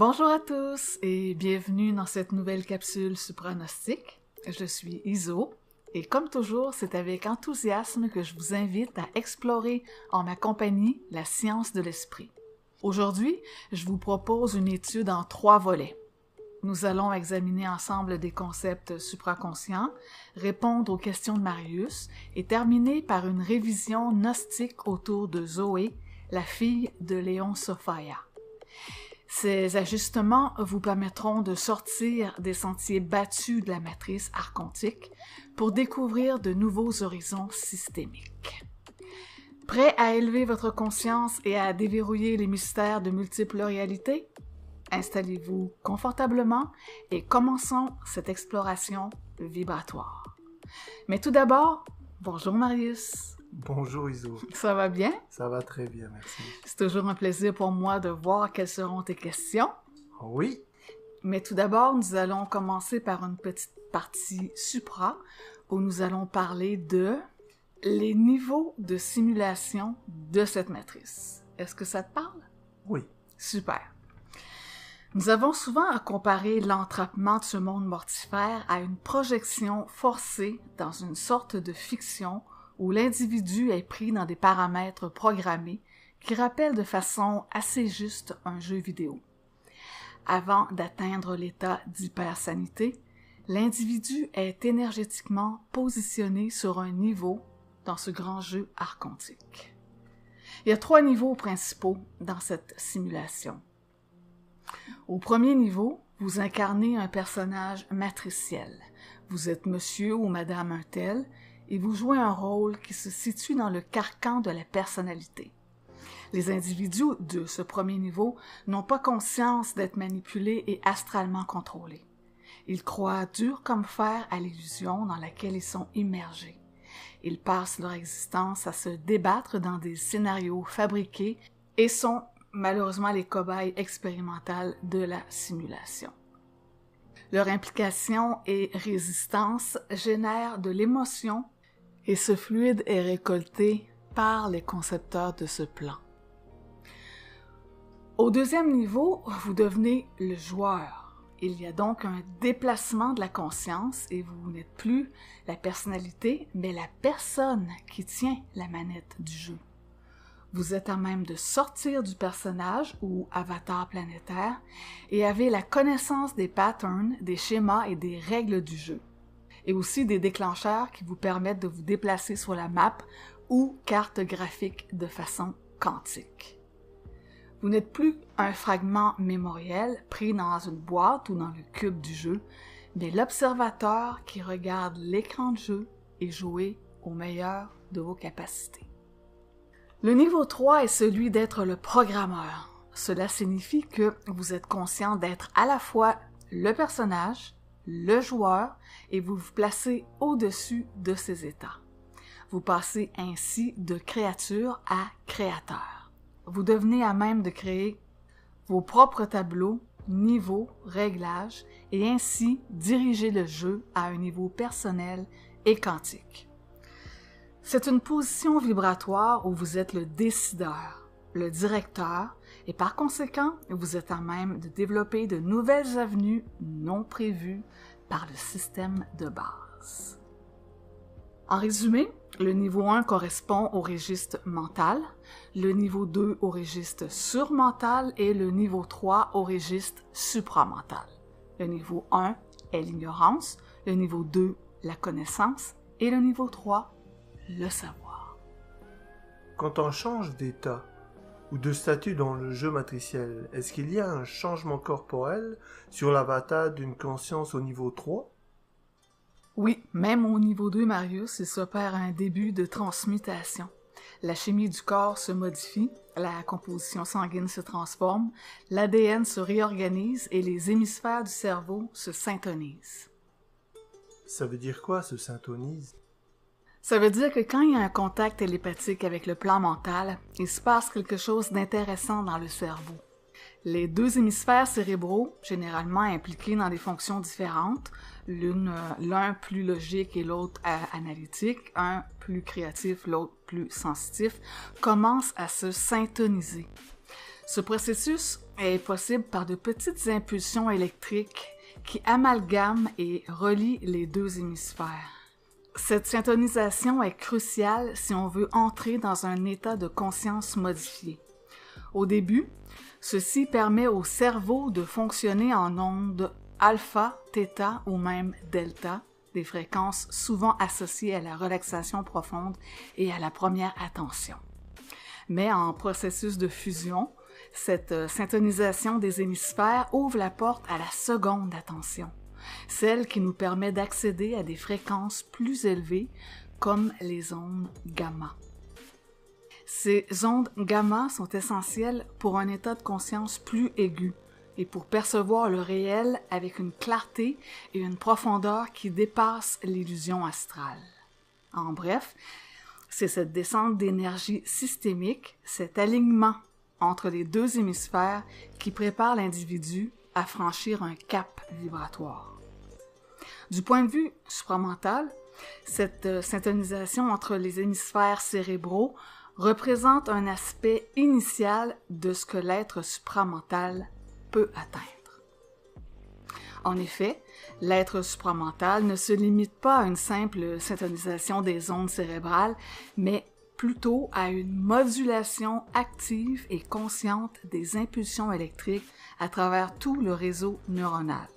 Bonjour à tous et bienvenue dans cette nouvelle capsule supranostique. Je suis Iso et comme toujours, c'est avec enthousiasme que je vous invite à explorer en ma compagnie la science de l'esprit. Aujourd'hui, je vous propose une étude en 3 volets. Nous allons examiner ensemble des concepts supraconscients, répondre aux questions de Marius et terminer par une révision gnostique autour de Zoé, la fille de Léon Sophia. Ces ajustements vous permettront de sortir des sentiers battus de la matrice archontique pour découvrir de nouveaux horizons systémiques. Prêt à élever votre conscience et à déverrouiller les mystères de multiples réalités? Installez-vous confortablement et commençons cette exploration vibratoire. Mais tout d'abord, bonjour Marius. Bonjour Iso. Ça va bien? Ça va très bien, merci. C'est toujours un plaisir pour moi de voir quelles seront tes questions. Oui. Mais tout d'abord, nous allons commencer par une petite partie supra où nous allons parler de les niveaux de simulation de cette matrice. Est-ce que ça te parle? Oui. Super. Nous avons souvent à comparer l'entrappement de ce monde mortifère à une projection forcée dans une sorte de fiction où l'individu est pris dans des paramètres programmés qui rappellent de façon assez juste un jeu vidéo. Avant d'atteindre l'état d'hypersanité, l'individu est énergétiquement positionné sur un niveau dans ce grand jeu archontique. Il y a 3 niveaux principaux dans cette simulation. Au premier niveau, vous incarnez un personnage matriciel. Vous êtes monsieur ou madame un tel et vous jouez un rôle qui se situe dans le carcan de la personnalité. Les individus de ce premier niveau n'ont pas conscience d'être manipulés et astralement contrôlés. Ils croient dur comme fer à l'illusion dans laquelle ils sont immergés. Ils passent leur existence à se débattre dans des scénarios fabriqués et sont malheureusement les cobayes expérimentales de la simulation. Leur implication et résistance génèrent de l'émotion et ce fluide est récolté par les concepteurs de ce plan. Au deuxième niveau, vous devenez le joueur. Il y a donc un déplacement de la conscience et vous n'êtes plus la personnalité, mais la personne qui tient la manette du jeu. Vous êtes à même de sortir du personnage ou avatar planétaire et avez la connaissance des patterns, des schémas et des règles du jeu. Et aussi des déclencheurs qui vous permettent de vous déplacer sur la map ou carte graphique de façon quantique. Vous n'êtes plus un fragment mémoriel pris dans une boîte ou dans le cube du jeu, mais l'observateur qui regarde l'écran de jeu et jouer au meilleur de vos capacités. Le niveau 3 est celui d'être le programmeur. Cela signifie que vous êtes conscient d'être à la fois le personnage, le joueur, et vous vous placez au-dessus de ces états. Vous passez ainsi de créature à créateur. Vous devenez à même de créer vos propres tableaux, niveaux, réglages, et ainsi diriger le jeu à un niveau personnel et quantique. C'est une position vibratoire où vous êtes le décideur, le directeur, et par conséquent, vous êtes à même de développer de nouvelles avenues non prévues par le système de base. En résumé, le niveau 1 correspond au registre mental, le niveau 2 au registre surmental et le niveau 3 au registre supramental. Le niveau 1 est l'ignorance, le niveau 2 la connaissance et le niveau 3 le savoir. Quand on change d'état ou de statut dans le jeu matriciel, est-ce qu'il y a un changement corporel sur l'avatar d'une conscience au niveau 3? Oui, même au niveau 2, Marius, il s'opère un début de transmutation. La chimie du corps se modifie, la composition sanguine se transforme, l'ADN se réorganise et les hémisphères du cerveau se syntonisent. Ça veut dire quoi, se syntonise? Ça veut dire que quand il y a un contact télépathique avec le plan mental, il se passe quelque chose d'intéressant dans le cerveau. Les 2 hémisphères cérébraux, généralement impliqués dans des fonctions différentes, l'un plus logique et l'autre analytique, un plus créatif, l'autre plus sensitif, commencent à se syntoniser. Ce processus est possible par de petites impulsions électriques qui amalgament et relient les deux hémisphères. Cette syntonisation est cruciale si on veut entrer dans un état de conscience modifié. Au début, ceci permet au cerveau de fonctionner en ondes alpha, θ ou même delta, des fréquences souvent associées à la relaxation profonde et à la première attention. Mais en processus de fusion, cette syntonisation des hémisphères ouvre la porte à la seconde attention, celle qui nous permet d'accéder à des fréquences plus élevées comme les ondes gamma. Ces ondes gamma sont essentielles pour un état de conscience plus aigu et pour percevoir le réel avec une clarté et une profondeur qui dépassent l'illusion astrale. En bref, c'est cette descente d'énergie systémique, cet alignement entre les deux hémisphères qui prépare l'individu à franchir un cap vibratoire. Du point de vue supramental, cette syntonisation entre les hémisphères cérébraux représente un aspect initial de ce que l'être supramental peut atteindre. En effet, l'être supramental ne se limite pas à une simple syntonisation des ondes cérébrales, mais plutôt à une modulation active et consciente des impulsions électriques à travers tout le réseau neuronal.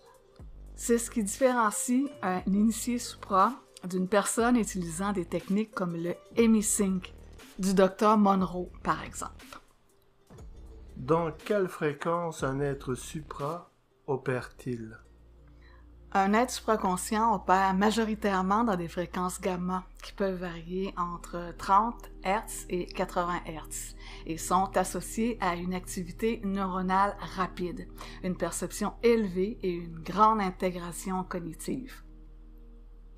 C'est ce qui différencie un initié supra d'une personne utilisant des techniques comme le HemiSync du Dr Monroe, par exemple. Dans quelle fréquence un être supra opère-t-il? Un être supraconscient opère majoritairement dans des fréquences gamma qui peuvent varier entre 30 Hz et 80 Hz et sont associées à une activité neuronale rapide, une perception élevée et une grande intégration cognitive.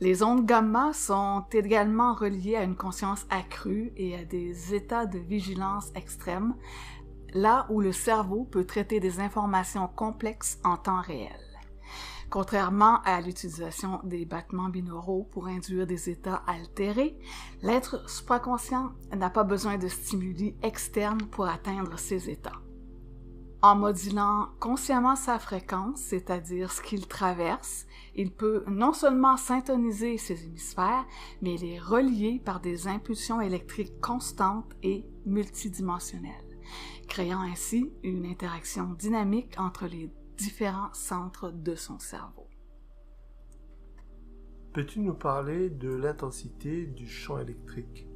Les ondes gamma sont également reliées à une conscience accrue et à des états de vigilance extrême, là où le cerveau peut traiter des informations complexes en temps réel. Contrairement à l'utilisation des battements binauraux pour induire des états altérés, l'être supraconscient n'a pas besoin de stimuli externes pour atteindre ces états. En modulant consciemment sa fréquence, c'est-à-dire ce qu'il traverse, il peut non seulement syntoniser ses hémisphères, mais les relier par des impulsions électriques constantes et multidimensionnelles, créant ainsi une interaction dynamique entre les différents centres de son cerveau. Peux-tu nous parler de l'intensité du champ électrique?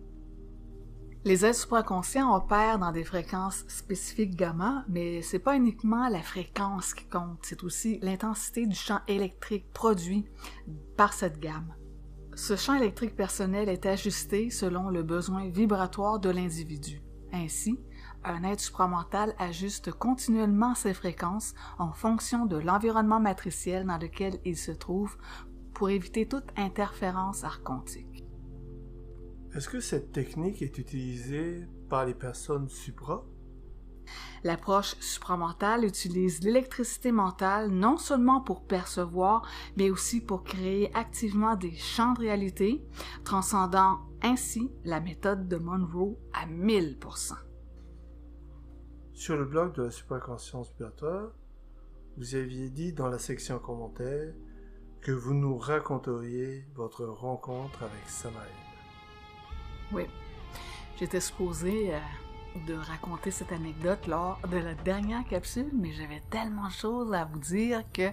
Les êtres supraconscients opèrent dans des fréquences spécifiques gamma, mais c'est pas uniquement la fréquence qui compte, c'est aussi l'intensité du champ électrique produit par cette gamme. Ce champ électrique personnel est ajusté selon le besoin vibratoire de l'individu. Ainsi, un être supramental ajuste continuellement ses fréquences en fonction de l'environnement matriciel dans lequel il se trouve pour éviter toute interférence archontique. Est-ce que cette technique est utilisée par les personnes supra? L'approche supramentale utilise l'électricité mentale non seulement pour percevoir, mais aussi pour créer activement des champs de réalité, transcendant ainsi la méthode de Monroe à 1000%. Sur le blog de la supraconscience vibratoire, vous aviez dit dans la section commentaires que vous nous raconteriez votre rencontre avec Samael. Oui, j'étais supposée de raconter cette anecdote lors de la dernière capsule, mais j'avais tellement de choses à vous dire que,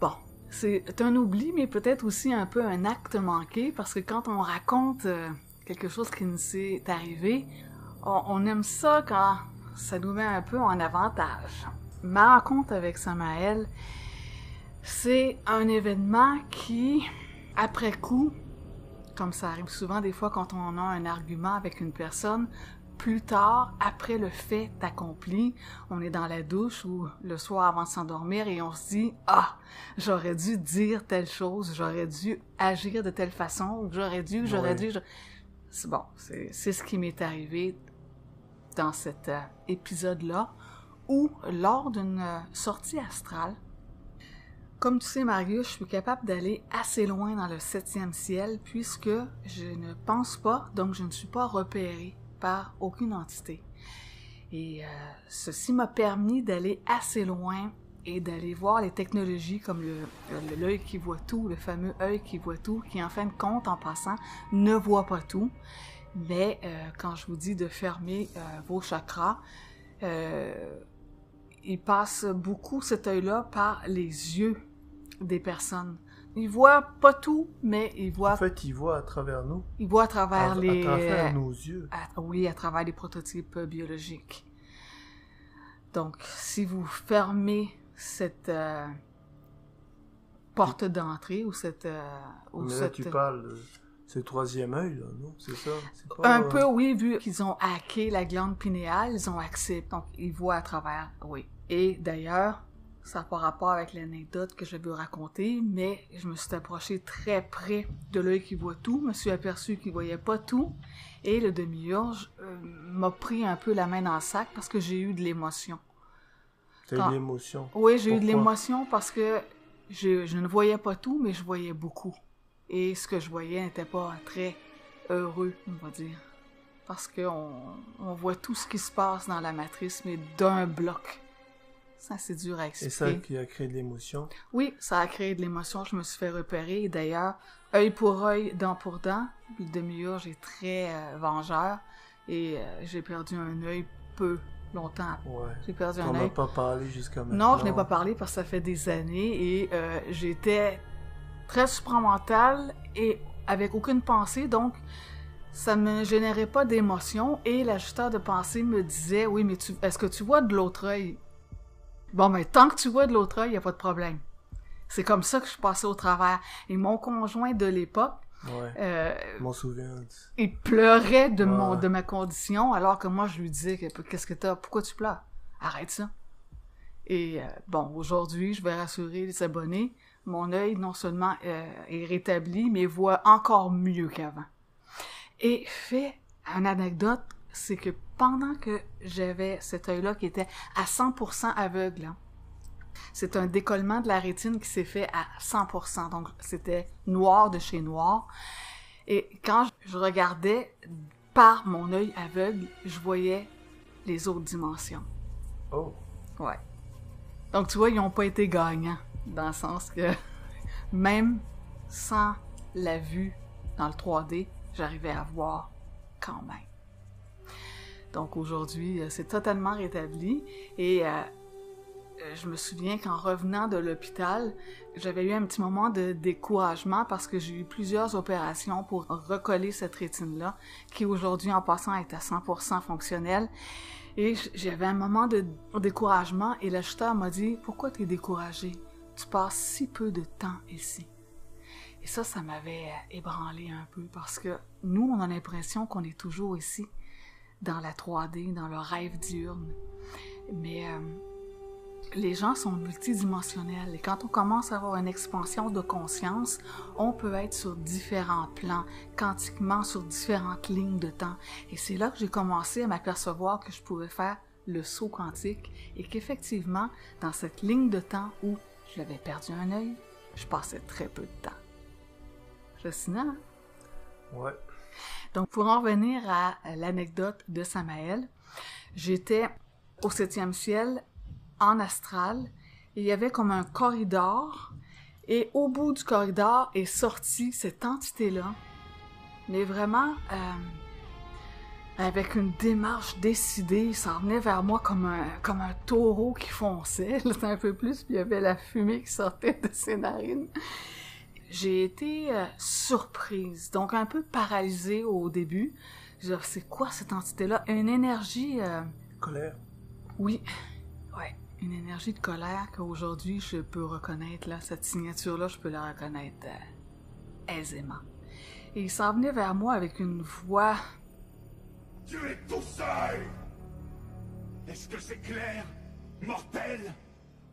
bon, c'est un oubli, mais peut-être aussi un peu un acte manqué, parce que quand on raconte quelque chose qui nous s'est arrivé, on aime ça quand ça nous met un peu en avantage. Ma rencontre avec Samael, c'est un événement qui, après coup, comme ça arrive souvent des fois quand on a un argument avec une personne, plus tard, après le fait accompli, on est dans la douche ou le soir avant de s'endormir et on se dit « Ah, j'aurais dû dire telle chose, j'aurais dû agir de telle façon, j'aurais dû... » C'est bon, c'est ce qui m'est arrivé dans cet épisode-là ou lors d'une sortie astrale. Comme tu sais, Marius, je suis capable d'aller assez loin dans le 7e ciel puisque je ne pense pas, donc je ne suis pas repérée par aucune entité. Et ceci m'a permis d'aller assez loin et d'aller voir les technologies comme l'œil qui voit tout, le fameux œil qui voit tout, qui en fin de compte, en passant, ne voit pas tout. Mais quand je vous dis de fermer vos chakras, il passe beaucoup cet œil-là par les yeux des personnes. Il voit pas tout, mais il voit... En fait, il voit à travers nous. Il voit à travers les... À travers nos yeux. Oui, à travers les prototypes biologiques. Donc, si vous fermez cette porte d'entrée ou cette... mais là, tu parles... C'est le troisième œil, là, non? C'est ça? C'est pas, un peu, oui, vu qu'ils ont hacké la glande pinéale, ils ont accès. Donc, ils voient à travers, oui. Et d'ailleurs, ça n'a pas rapport avec l'anecdote que je vais vous raconter, mais je me suis approchée très près de l'œil qui voit tout, me suis aperçue qu'il ne voyait pas tout, et le demi-urge m'a pris un peu la main dans le sac parce que j'ai eu de l'émotion. T'as eu de l'émotion? Oui, j'ai eu de l'émotion parce que je ne voyais pas tout, mais je voyais beaucoup. Et ce que je voyais n'était pas très heureux, on va dire. Parce qu'on voit tout ce qui se passe dans la matrice, mais d'un bloc. Ça, c'est dur à expliquer. Et ça qui a créé de l'émotion? Oui, ça a créé de l'émotion. Je me suis fait repérer. Et d'ailleurs, œil pour œil, dent pour dent. Le demi-urge est très vengeur. Et j'ai perdu un œil peu longtemps. Ouais. J'ai perdu un œil. On n'a pas parlé jusqu'à maintenant. Non, je n'ai pas parlé parce que ça fait des années. Et j'étais très supramentale et avec aucune pensée. Donc, ça me générait pas d'émotion. Et l'ajusteur de pensée me disait, oui, mais est-ce que tu vois de l'autre œil? Bon, mais tant que tu vois de l'autre œil, il n'y a pas de problème. C'est comme ça que je passais au travers. Et mon conjoint de l'époque, je m'en souviens. Il pleurait de ma condition, alors que moi, je lui disais, qu'est-ce que t'as? Pourquoi tu pleures? Arrête ça. Et bon, aujourd'hui, je vais rassurer les abonnés, mon œil non seulement est rétabli, mais voit encore mieux qu'avant. Et une anecdote, c'est que pendant que j'avais cet œil-là qui était à 100% aveugle, hein, c'est un décollement de la rétine qui s'est fait à 100%. Donc, c'était noir de chez noir. Et quand je regardais par mon œil aveugle, je voyais les autres dimensions. Oh! Ouais. Donc, tu vois, ils n'ont pas été gagnants. Dans le sens que, même sans la vue dans le 3D, j'arrivais à voir quand même. Donc aujourd'hui, c'est totalement rétabli et je me souviens qu'en revenant de l'hôpital, j'avais eu un petit moment de découragement parce que j'ai eu plusieurs opérations pour recoller cette rétine-là, qui aujourd'hui, en passant, est à 100% fonctionnelle. Et j'avais un moment de découragement et l'ajusteur m'a dit « Pourquoi tu es découragé? Tu passes si peu de temps ici. » Et ça m'avait ébranlé un peu parce que nous, on a l'impression qu'on est toujours ici, dans la 3D, dans le rêve diurne. Mais les gens sont multidimensionnels et quand on commence à avoir une expansion de conscience, on peut être sur différents plans, quantiquement sur différentes lignes de temps. Et c'est là que j'ai commencé à m'apercevoir que je pouvais faire le saut quantique et qu'effectivement, dans cette ligne de temps où j'avais perdu un œil, je passais très peu de temps. Fascinant, hein? Ouais. Donc, pour en revenir à l'anecdote de Samaël, j'étais au 7e ciel, en astral, et il y avait comme un corridor, et au bout du corridor est sortie cette entité-là, mais vraiment avec une démarche décidée, ça venait vers moi comme un taureau qui fonçait, là, un peu plus, puis il y avait la fumée qui sortait de ses narines. J'ai été surprise, donc un peu paralysée au début. Je dis, c'est quoi cette entité-là? Une énergie... Colère? Oui, ouais, une énergie de colère qu'aujourd'hui je peux reconnaître, là, cette signature-là, je peux la reconnaître aisément. Et il s'en venait vers moi avec une voix... Tu es tout seul! Est-ce que c'est clair, mortel?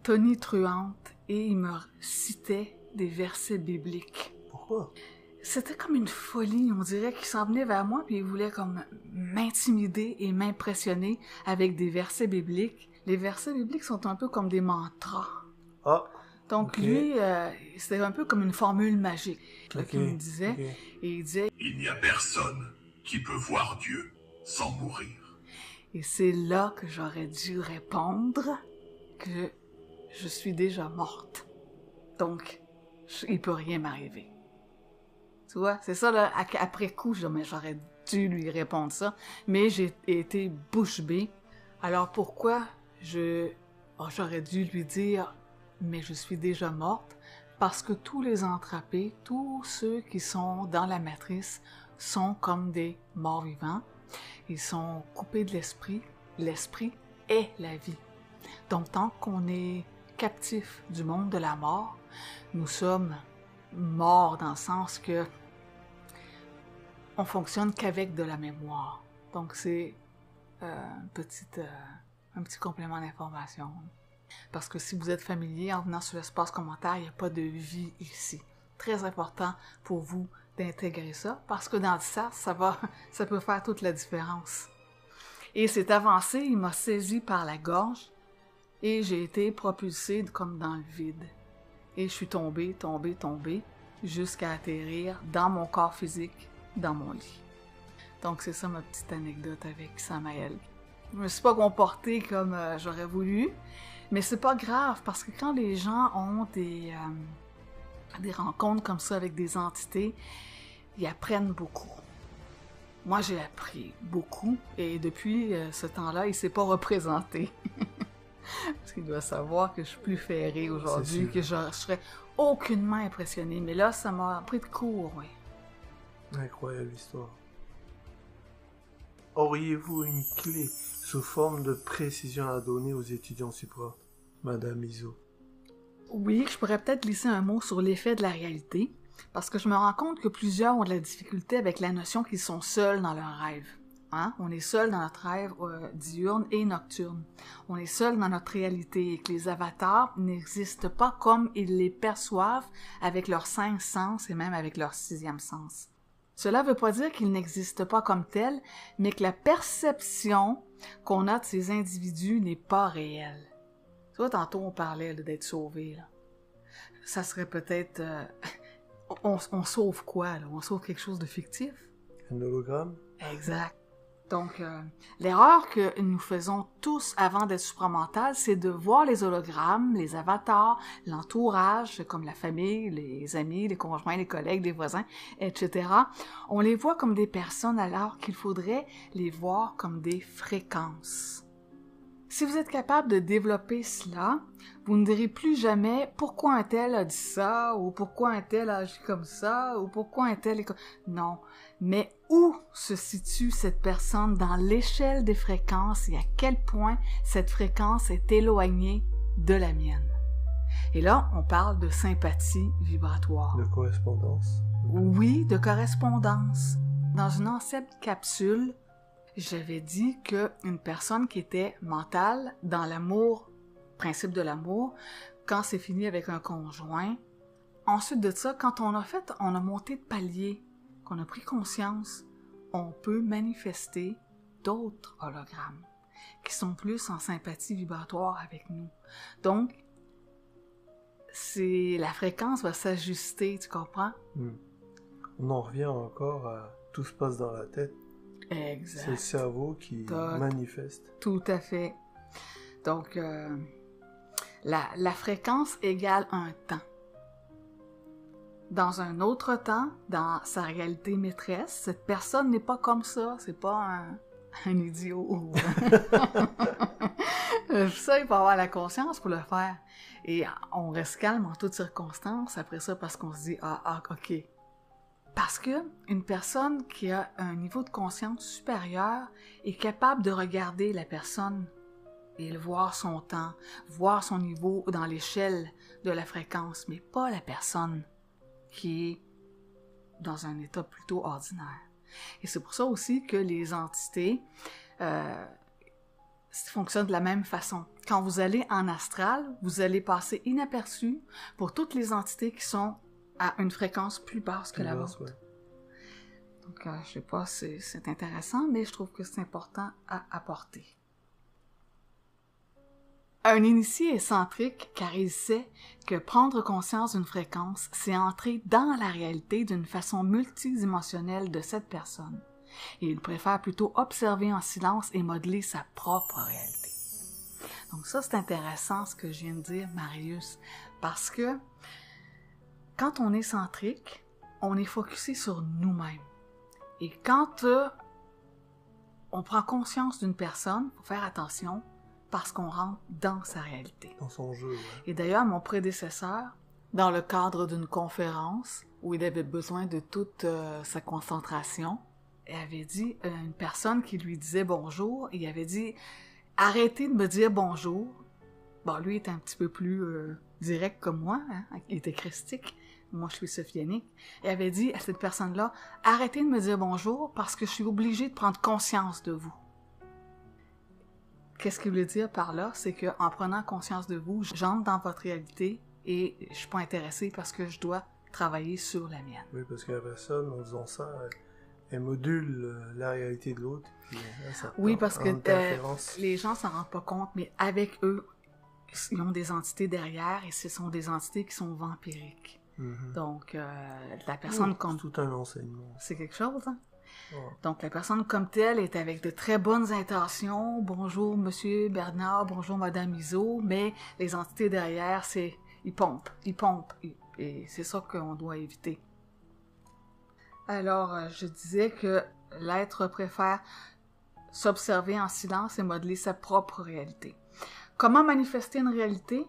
Tonitruante, et il me citait des versets bibliques. Pourquoi? C'était comme une folie, on dirait qu'il s'en venait vers moi puis il voulait comme m'intimider et m'impressionner avec des versets bibliques. Les versets bibliques sont un peu comme des mantras. Ah! Donc okay. lui, c'était un peu comme une formule magique qu'il me disait. Okay. Et il disait... Il n'y a personne qui peut voir Dieu sans mourir. Et c'est là que j'aurais dû répondre que je suis déjà morte. Donc, il peut rien m'arriver. Tu vois, c'est ça, là, après coup, j'aurais dû lui répondre ça, mais j'ai été bouche bée. Alors pourquoi j'aurais dû lui dire « mais je suis déjà morte », parce que tous les entrapés, tous ceux qui sont dans la matrice sont comme des morts vivants. Ils sont coupés de l'esprit. L'esprit est la vie. Donc tant qu'on est captif du monde de la mort, nous sommes morts dans le sens que on fonctionne qu'avec de la mémoire. Donc c'est un petit complément d'information. Parce que si vous êtes familier en venant sur l'espace commentaire, il n'y a pas de vie ici. Très important pour vous d'intégrer ça, parce que dans le sas, ça peut faire toute la différence. Et c'est avancé, il m'a saisi par la gorge, et j'ai été propulsée comme dans le vide. Et je suis tombée, jusqu'à atterrir dans mon corps physique, dans mon lit. Donc c'est ça ma petite anecdote avec Samael. Je me suis pas comportée comme j'aurais voulu, mais c'est pas grave, parce que quand les gens ont des rencontres comme ça avec des entités, ils apprennent beaucoup. Moi, j'ai appris beaucoup, et depuis ce temps-là, il s'est pas représenté. Parce qu'il doit savoir que je suis plus ferrée aujourd'hui, que je serais aucunement impressionnée. Mais là, ça m'a pris de court, oui. Incroyable histoire. Auriez-vous une clé sous forme de précision à donner aux étudiants support, Madame Iso? Oui, je pourrais peut-être glisser un mot sur l'effet de la réalité, parce que je me rends compte que plusieurs ont de la difficulté avec la notion qu'ils sont seuls dans leurs rêves. Hein? On est seul dans notre rêve diurne et nocturne. On est seul dans notre réalité et que les avatars n'existent pas comme ils les perçoivent avec leurs 5 sens et même avec leur 6e sens. Cela ne veut pas dire qu'ils n'existent pas comme tels, mais que la perception qu'on a de ces individus n'est pas réelle. Tu vois, tantôt on parlait d'être sauvé, là. Ça serait peut-être... on sauve quoi, là? On sauve quelque chose de fictif? Un hologramme? Exact. Donc, l'erreur que nous faisons tous avant d'être supramental, c'est de voir les hologrammes, les avatars, l'entourage, comme la famille, les amis, les conjoints, les collègues, les voisins, etc. On les voit comme des personnes alors qu'il faudrait les voir comme des fréquences. Si vous êtes capable de développer cela, vous ne direz plus jamais pourquoi un tel a dit ça, ou pourquoi un tel a agi comme ça, ou pourquoi un tel est comme... Non, mais où se situe cette personne dans l'échelle des fréquences et à quel point cette fréquence est éloignée de la mienne. Et là, on parle de sympathie vibratoire. De correspondance? Oui, de correspondance. Dans une ancienne capsule, j'avais dit qu'une personne qui était mentale dans l'amour, principe de l'amour, quand c'est fini avec un conjoint, ensuite de ça, quand on a monté de palier, qu'on a pris conscience, on peut manifester d'autres hologrammes qui sont plus en sympathie vibratoire avec nous. Donc, la fréquence va s'ajuster, tu comprends? On en revient encore à tout se passe dans la tête. Exact. C'est le cerveau qui manifeste. Tout à fait. Donc, la fréquence égale un temps. Dans un autre temps, dans sa réalité maîtresse, cette personne n'est pas comme ça. C'est pas un idiot. Ça, il faut avoir la conscience pour le faire. Et on reste calme en toutes circonstances après ça parce qu'on se dit « Ah, ok ». Parce que une personne qui a un niveau de conscience supérieur est capable de regarder la personne et voir son temps, voir son niveau dans l'échelle de la fréquence, mais pas la personne qui est dans un état plutôt ordinaire. Et c'est pour ça aussi que les entités fonctionnent de la même façon. Quand vous allez en astral, vous allez passer inaperçu pour toutes les entités qui sont à une fréquence plus basse que la vôtre. Ouais. Donc, je sais pas si c'est intéressant, mais je trouve que c'est important à apporter. Un initié est centrique car il sait que prendre conscience d'une fréquence, c'est entrer dans la réalité d'une façon multidimensionnelle de cette personne. Et il préfère plutôt observer en silence et modeler sa propre réalité. Donc ça, c'est intéressant ce que je viens de dire, Marius, parce que quand on est centrique, on est focusé sur nous-mêmes. Et quand on prend conscience d'une personne, il faut faire attention parce qu'on rentre dans sa réalité. Dans son jeu, ouais. Et d'ailleurs, mon prédécesseur, dans le cadre d'une conférence où il avait besoin de toute sa concentration, il avait dit à une personne qui lui disait bonjour, il avait dit « Arrêtez de me dire bonjour ». Bon, lui, il était un petit peu plus direct comme moi, hein? Il était christique. Moi, je suis sophianique. Il avait dit à cette personne-là « Arrêtez de me dire bonjour parce que je suis obligé de prendre conscience de vous. » Qu'est-ce qu'il voulait dire par là? C'est qu'en prenant conscience de vous, j'entre dans votre réalité et je suis pas intéressée parce que je dois travailler sur la mienne. Oui, parce que la personne, en faisant ça, elle module la réalité de l'autre. Puis, là, ça Oui, parce que interférence. les gens s'en rendent pas compte, mais avec eux, ils ont des entités derrière et ce sont des entités qui sont vampiriques. Donc, la personne comme... C'est tout un enseignement. C'est quelque chose, hein? Ouais. Donc, la personne comme telle est avec de très bonnes intentions. Bonjour, Monsieur Bernard, bonjour, Madame Iso, mais les entités derrière, c'est... Ils pompent. Et c'est ça qu'on doit éviter. Alors, je disais que l'être préfère s'observer en silence et modeler sa propre réalité. Comment manifester une réalité?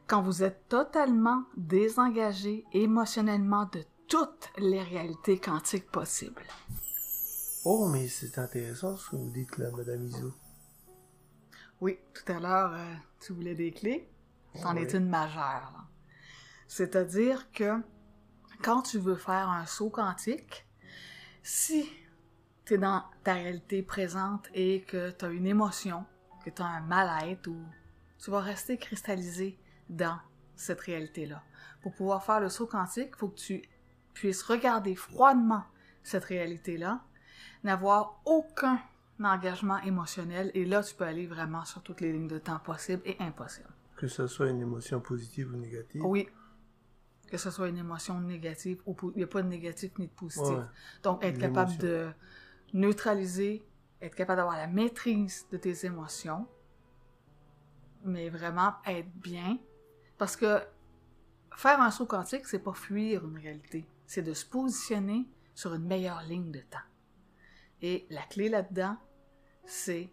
Quand vous êtes totalement désengagé émotionnellement de toutes les réalités quantiques possibles. Oh, mais c'est intéressant ce que vous dites là, Madame Iso. Oui, tout à l'heure, tu voulais des clés. C'en est une majeure. Là. C'est-à-dire que quand tu veux faire un saut quantique, si tu es dans ta réalité présente et que tu as une émotion, que tu as un mal-être, ou tu vas rester cristallisé dans cette réalité-là. Pour pouvoir faire le saut quantique, il faut que tu puisses regarder froidement cette réalité-là, n'avoir aucun engagement émotionnel, et là, tu peux aller vraiment sur toutes les lignes de temps possibles et impossibles. Que ce soit une émotion positive ou négative. Oui. Que ce soit une émotion négative, ou il n'y a pas de négatif ni de positif. Ouais. Donc, être capable de neutraliser, être capable d'avoir la maîtrise de tes émotions, mais vraiment être bien. Parce que faire un saut quantique, c'est pas fuir une réalité. C'est de se positionner sur une meilleure ligne de temps. Et la clé là-dedans, c'est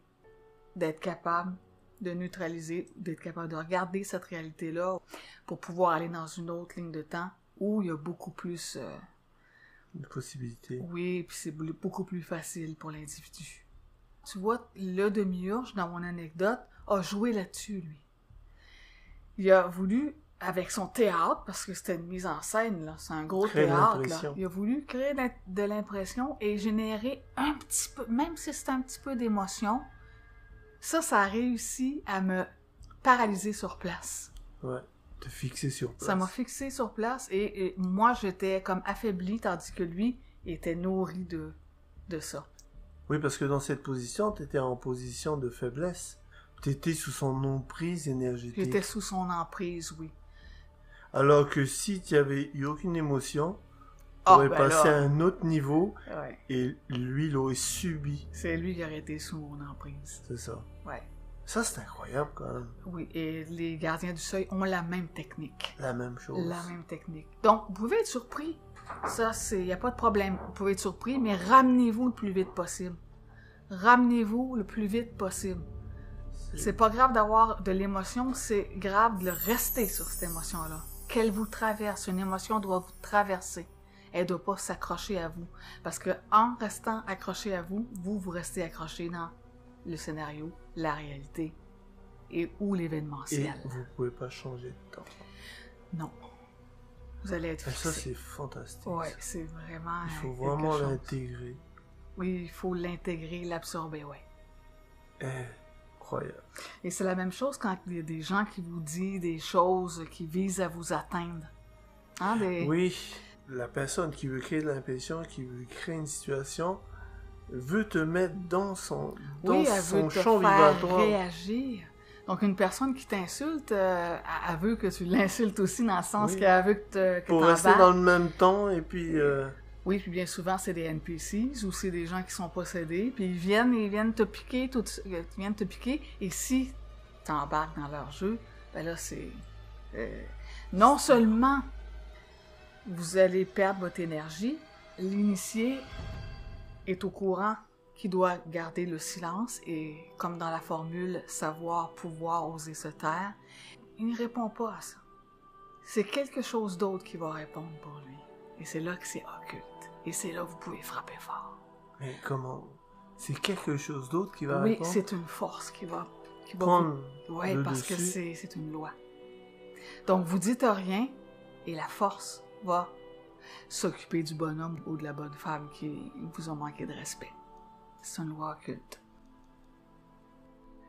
d'être capable de neutraliser, d'être capable de regarder cette réalité-là pour pouvoir aller dans une autre ligne de temps où il y a beaucoup plus... de possibilités. Oui, puis c'est beaucoup plus facile pour l'individu. Tu vois, le demi-urge, dans mon anecdote, a joué là-dessus, lui. Il a voulu, avec son théâtre, parce que c'était une mise en scène, là, c'est un gros théâtre, là, il a voulu créer de l'impression et générer un petit peu, même si c'est un petit peu d'émotion, ça a réussi à me paralyser sur place. Ouais, te fixer sur place. Ça m'a fixé sur place et moi, j'étais comme affaiblie, tandis que lui était nourri de ça. Oui, parce que dans cette position, tu étais en position de faiblesse. Tu étais sous son emprise énergétique. J'étais sous son emprise, oui. Alors que si tu n'avais eu aucune émotion, tu aurais passé à un autre niveau et lui, il aurait subi. C'est lui qui aurait été sous mon emprise. C'est ça. Ouais. Ça, c'est incroyable quand même. Oui, et les gardiens du seuil ont la même technique. La même chose. La même technique. Donc, vous pouvez être surpris. Ça, il n'y a pas de problème. Vous pouvez être surpris, mais ramenez-vous le plus vite possible. Ramenez-vous le plus vite possible. C'est pas grave d'avoir de l'émotion, c'est grave de rester sur cette émotion-là. Qu'elle vous traverse. Une émotion doit vous traverser. Elle ne doit pas s'accrocher à vous. Parce que en restant accroché à vous, vous restez accroché dans le scénario, la réalité ou l'événementiel. Et vous ne pouvez pas changer de temps. Non. Vous allez être fixé. Ça, c'est fantastique. Oui, c'est vraiment... Il faut vraiment l'intégrer. Oui, il faut l'intégrer, l'absorber, oui. Incroyable. Et c'est la même chose quand il y a des gens qui vous disent des choses qui visent à vous atteindre. Hein, Oui, la personne qui veut créer de l'impression, qui veut créer une situation, veut te mettre dans son champ vibratoire. Réagir. Donc, une personne qui t'insulte, elle veut que tu l'insultes aussi dans le sens qu'elle veut que pour rester dans le même temps et puis... Oui, puis bien souvent, c'est des NPCs ou c'est des gens qui sont possédés, puis ils viennent te piquer, et si tu embarques dans leur jeu, ben là, c'est... non seulement vous allez perdre votre énergie, l'initié est au courant qu'il doit garder le silence, et comme dans la formule « savoir, pouvoir, oser se taire », il ne répond pas à ça. C'est quelque chose d'autre qui va répondre pour lui. Et c'est là que c'est occulte. Et c'est là que vous pouvez frapper fort. Mais comment? C'est quelque chose d'autre qui va Oui, répondre? c'est une force qui va prendre Oui, le parce que dessus. c'est une loi. Donc, vous dites rien, et la force va s'occuper du bonhomme ou de la bonne femme qui vous ont manqué de respect. C'est une loi occulte.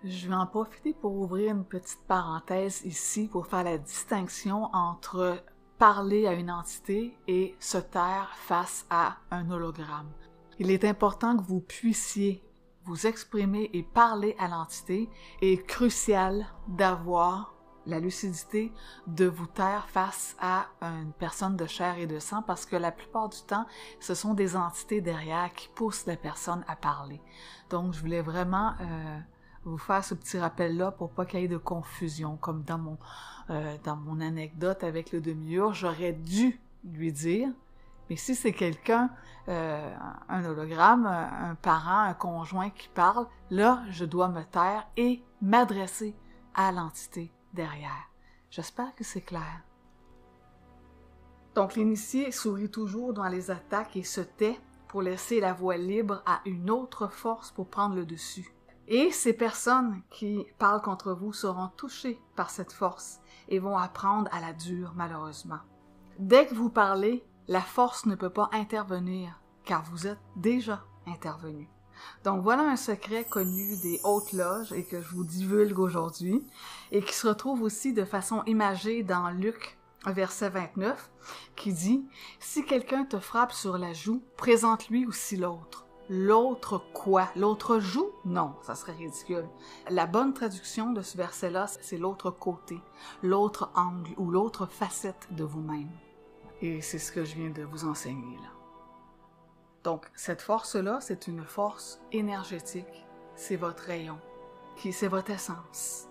Je vais en profiter pour ouvrir une petite parenthèse ici pour faire la distinction entre parler à une entité et se taire face à un hologramme. Il est important que vous puissiez vous exprimer et parler à l'entité, et il est crucial d'avoir la lucidité de vous taire face à une personne de chair et de sang, parce que la plupart du temps, ce sont des entités derrière qui poussent la personne à parler. Donc, je voulais vraiment vous faire ce petit rappel-là pour pas qu'il y ait de confusion. Comme dans mon anecdote avec le demi-urge, j'aurais dû lui dire, mais si c'est quelqu'un, un hologramme, un parent, un conjoint qui parle, là, je dois me taire et m'adresser à l'entité derrière. J'espère que c'est clair. Donc, l'initié sourit toujours dans les attaques et se tait pour laisser la voie libre à une autre force pour prendre le dessus. Et ces personnes qui parlent contre vous seront touchées par cette force et vont apprendre à la dure, malheureusement. Dès que vous parlez, la force ne peut pas intervenir, car vous êtes déjà intervenu. Donc voilà un secret connu des hautes loges et que je vous divulgue aujourd'hui, et qui se retrouve aussi de façon imagée dans Luc, verset 29, qui dit « Si quelqu'un te frappe sur la joue, présente-lui aussi l'autre. » L'autre quoi? L'autre joue? Non, ça serait ridicule. La bonne traduction de ce verset-là, c'est l'autre côté, l'autre angle ou l'autre facette de vous-même. Et c'est ce que je viens de vous enseigner là. Donc, cette force-là, c'est une force énergétique. C'est votre rayon, c'est votre essence.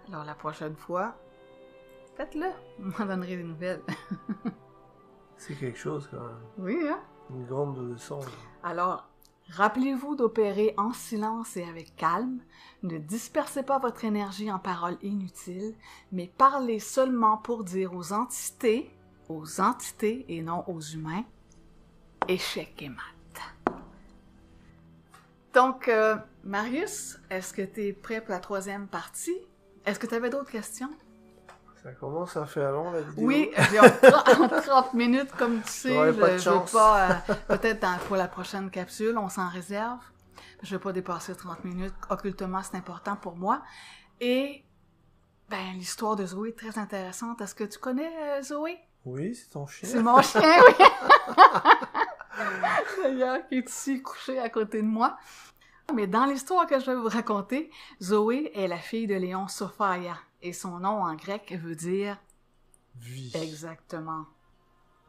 Alors, la prochaine fois, faites-le. Vous m'en donnerez des nouvelles. C'est quelque chose, quand même. Oui, hein? Une grande leçon. Alors, rappelez-vous d'opérer en silence et avec calme. Ne dispersez pas votre énergie en paroles inutiles, mais parlez seulement pour dire aux entités et non aux humains, échec et mat. Donc, Marius, est-ce que tu es prêt pour la 3e partie? Est-ce que tu avais d'autres questions? Ça commence à faire long, la vidéo. Oui, en 30 minutes, comme tu sais, je pas veux pas, peut-être pour la prochaine capsule, on s'en réserve. Je ne veux pas dépasser 30 minutes. Occultement, c'est important pour moi. Et, l'histoire de Zoé est très intéressante. Est-ce que tu connais Zoé? Oui, c'est ton chien. C'est mon chien, oui. D'ailleurs, qui est ici couché à côté de moi. Mais dans l'histoire que je vais vous raconter, Zoé est la fille de Léon Sophia. Et son nom en grec veut dire « vie ». Exactement.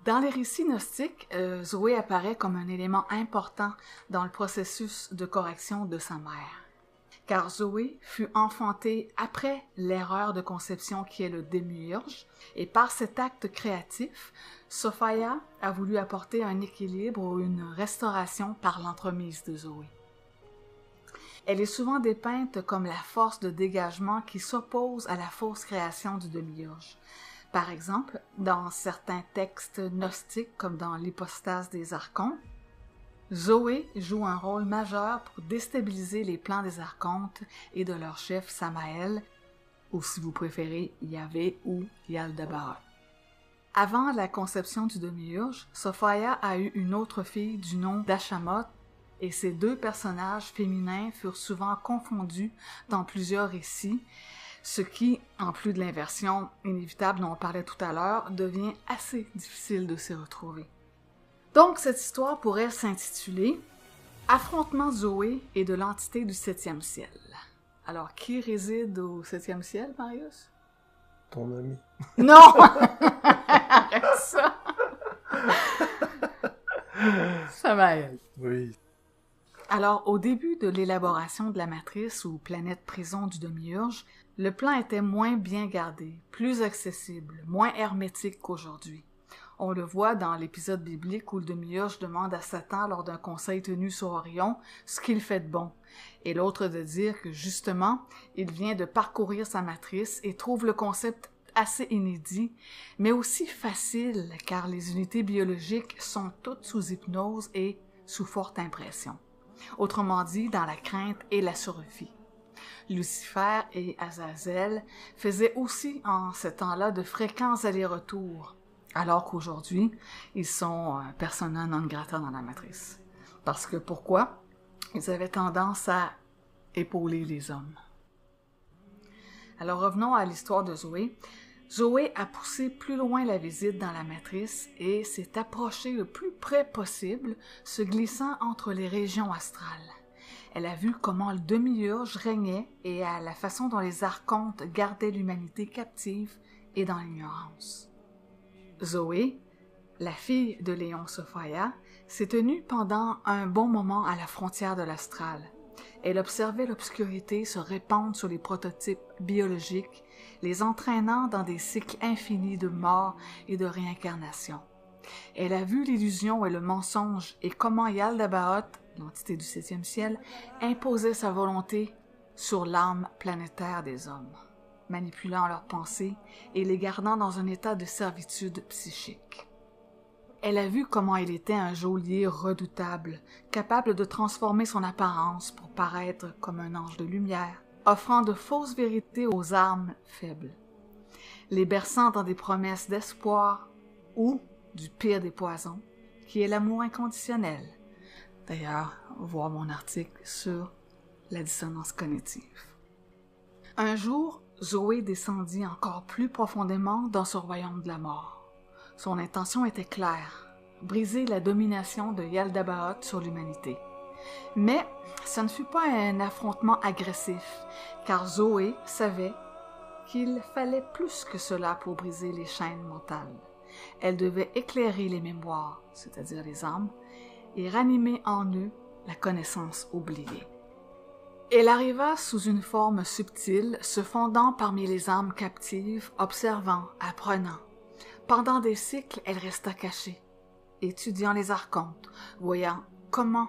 Dans les récits gnostiques, Zoé apparaît comme un élément important dans le processus de correction de sa mère. Car Zoé fut enfantée après l'erreur de conception qui est le démiurge, et par cet acte créatif, Sophia a voulu apporter un équilibre ou une restauration par l'entremise de Zoé. Elle est souvent dépeinte comme la force de dégagement qui s'oppose à la fausse création du démiurge. Par exemple, dans certains textes gnostiques, comme dans l'Hypostase des Archontes, Zoé joue un rôle majeur pour déstabiliser les plans des Archontes et de leur chef Samael, ou si vous préférez, Yahvé ou Yaldabaoth. Avant la conception du démiurge, Sophia a eu une autre fille du nom d'Ashamoth, et ces deux personnages féminins furent souvent confondus dans plusieurs récits, ce qui, en plus de l'inversion inévitable dont on parlait tout à l'heure, devient assez difficile de s'y retrouver. Donc, cette histoire pourrait s'intituler « Affrontement Zoé et de l'entité du 7e ciel ». Alors, qui réside au 7e ciel, Marius? Ton ami. Non! Arrête ça! Samael. Oui. Alors, au début de l'élaboration de la matrice ou planète prison du Demi-Urge, le plan était moins bien gardé, plus accessible, moins hermétique qu'aujourd'hui. On le voit dans l'épisode biblique où le Demi-Urge demande à Satan lors d'un conseil tenu sur Orion ce qu'il fait de bon, et l'autre de dire que justement, il vient de parcourir sa matrice et trouve le concept assez inédit, mais aussi facile car les unités biologiques sont toutes sous hypnose et sous forte impression. Autrement dit, dans la crainte et la survie. Lucifer et Azazel faisaient aussi en ce temps-là de fréquents allers-retours, alors qu'aujourd'hui, ils sont persona non grata dans la matrice. Parce que pourquoi? Ils avaient tendance à épauler les hommes. Alors revenons à l'histoire de Zoé. Zoé a poussé plus loin la visite dans la matrice et s'est approchée le plus près possible, se glissant entre les régions astrales. Elle a vu comment le demi-urge régnait et à la façon dont les archontes gardaient l'humanité captive et dans l'ignorance. Zoé, la fille de Léon Sophia, s'est tenue pendant un bon moment à la frontière de l'astral. Elle observait l'obscurité se répandre sur les prototypes biologiques, les entraînant dans des cycles infinis de mort et de réincarnation. Elle a vu l'illusion et le mensonge et comment Yaldabaoth, l'entité du septième ciel, imposait sa volonté sur l'âme planétaire des hommes, manipulant leurs pensées et les gardant dans un état de servitude psychique. Elle a vu comment il était un geôlier redoutable, capable de transformer son apparence pour paraître comme un ange de lumière, offrant de fausses vérités aux âmes faibles, les berçant dans des promesses d'espoir ou du pire des poisons, qui est l'amour inconditionnel. D'ailleurs, voir mon article sur la dissonance cognitive. Un jour, Zoé descendit encore plus profondément dans ce royaume de la mort. Son intention était claire, briser la domination de Yaldabaoth sur l'humanité. Mais ce ne fut pas un affrontement agressif, car Zoé savait qu'il fallait plus que cela pour briser les chaînes mentales. Elle devait éclairer les mémoires, c'est-à-dire les âmes, et ranimer en eux la connaissance oubliée. Elle arriva sous une forme subtile, se fondant parmi les âmes captives, observant, apprenant. Pendant des cycles, elle resta cachée, étudiant les archontes, voyant comment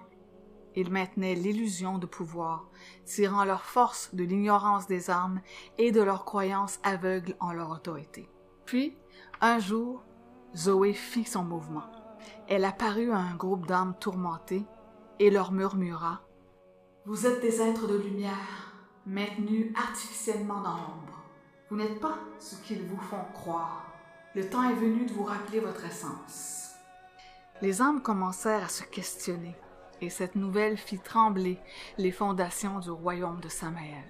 ils maintenaient l'illusion de pouvoir, tirant leur force de l'ignorance des âmes et de leur croyance aveugle en leur autorité. Puis, un jour, Zoé fit son mouvement. Elle apparut à un groupe d'âmes tourmentées et leur murmura « Vous êtes des êtres de lumière, maintenus artificiellement dans l'ombre. Vous n'êtes pas ce qu'ils vous font croire. Le temps est venu de vous rappeler votre essence. » Les âmes commencèrent à se questionner, et cette nouvelle fit trembler les fondations du royaume de Samael.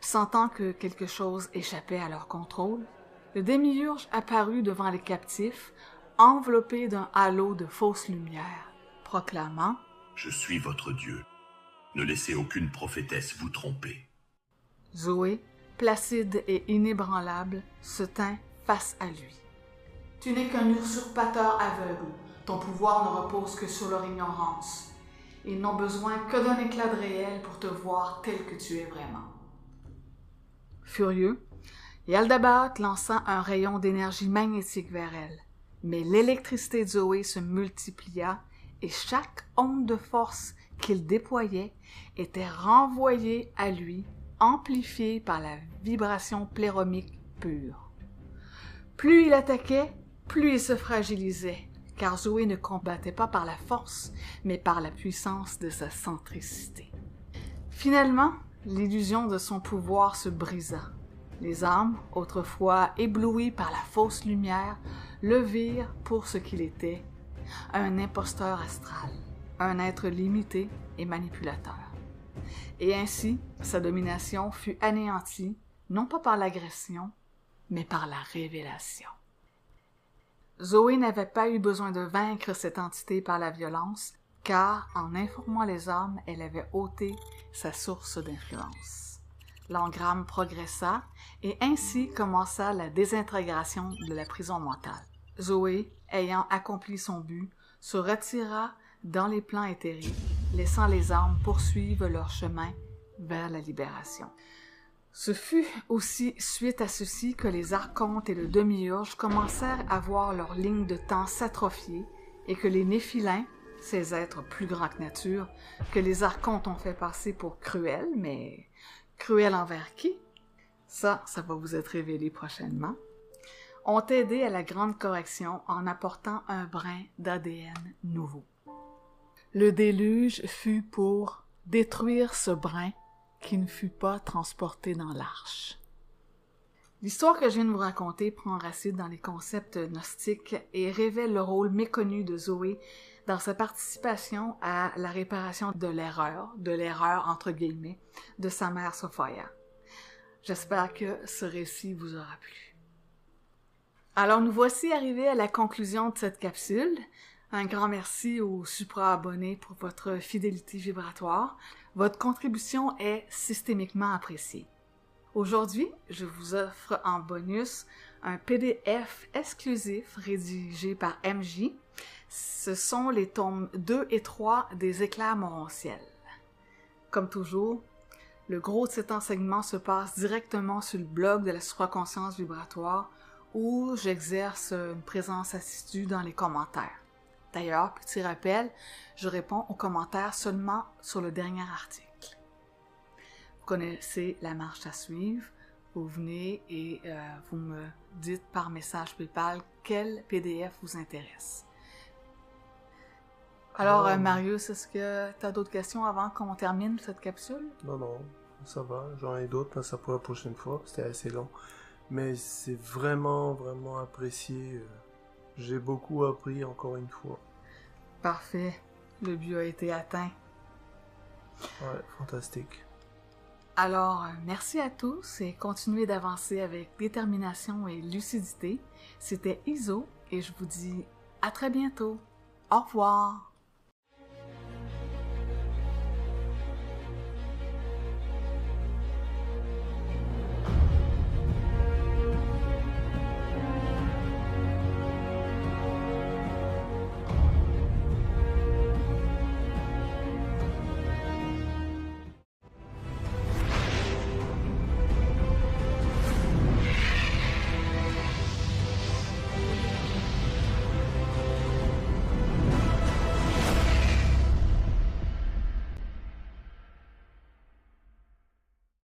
Sentant que quelque chose échappait à leur contrôle, le démiurge apparut devant les captifs, enveloppé d'un halo de fausse lumière, proclamant « Je suis votre Dieu. Ne laissez aucune prophétesse vous tromper. » Zoé, placide et inébranlable, se tint face à lui. « Tu n'es qu'un usurpateur aveugle. Ton pouvoir ne repose que sur leur ignorance. Ils n'ont besoin que d'un éclat de réel pour te voir tel que tu es vraiment. » Furieux, Yaldabaoth lança un rayon d'énergie magnétique vers elle, mais l'électricité de Zoé se multiplia et chaque onde de force qu'il déployait était renvoyée à lui, amplifiée par la vibration pléromique pure. Plus il attaquait, plus il se fragilisait, car Zoé ne combattait pas par la force, mais par la puissance de sa centricité. Finalement, l'illusion de son pouvoir se brisa. Les âmes, autrefois éblouies par la fausse lumière, le virent pour ce qu'il était, un imposteur astral, un être limité et manipulateur. Et ainsi, sa domination fut anéantie, non pas par l'agression, mais par la révélation. Zoé n'avait pas eu besoin de vaincre cette entité par la violence, car en informant les âmes, elle avait ôté sa source d'influence. L'engramme progressa et ainsi commença la désintégration de la prison mentale. Zoé, ayant accompli son but, se retira dans les plans éthériques, laissant les âmes poursuivre leur chemin vers la libération. Ce fut aussi suite à ceci que les archontes et le demi-urge commencèrent à voir leur ligne de temps s'atrophier et que les néphilins, ces êtres plus grands que nature, que les archontes ont fait passer pour cruels, mais cruels envers qui? Ça va vous être révélé prochainement, ont aidé à la grande correction en apportant un brin d'ADN nouveau. Le déluge fut pour détruire ce brin qui ne fut pas transporté dans l'arche. L'histoire que je viens de vous raconter prend racine dans les concepts gnostiques et révèle le rôle méconnu de Zoé dans sa participation à la réparation de l'erreur entre guillemets, de sa mère Sophia. J'espère que ce récit vous aura plu. Alors nous voici arrivés à la conclusion de cette capsule. Un grand merci aux supra-abonnés pour votre fidélité vibratoire. Votre contribution est systémiquement appréciée. Aujourd'hui, je vous offre en bonus un PDF exclusif rédigé par MJ. Ce sont les tomes 2 et 3 des Éclairs Morontiels. Comme toujours, le gros de cet enseignement se passe directement sur le blog de la supraconscience vibratoire où j'exerce une présence assidue dans les commentaires. D'ailleurs, petit rappel, je réponds aux commentaires seulement sur le dernier article. Vous connaissez la marche à suivre. Vous venez et vous me dites par message PayPal quel PDF vous intéresse. Alors, Marius, est-ce que tu as d'autres questions avant qu'on termine cette capsule? Non, ça va. J'en ai d'autres, mais ça pour la prochaine fois. C'était assez long. Mais c'est vraiment apprécié. J'ai beaucoup appris encore une fois. Parfait. Le but a été atteint. Ouais, fantastique. Alors, merci à tous et continuez d'avancer avec détermination et lucidité. C'était Iso et je vous dis à très bientôt. Au revoir.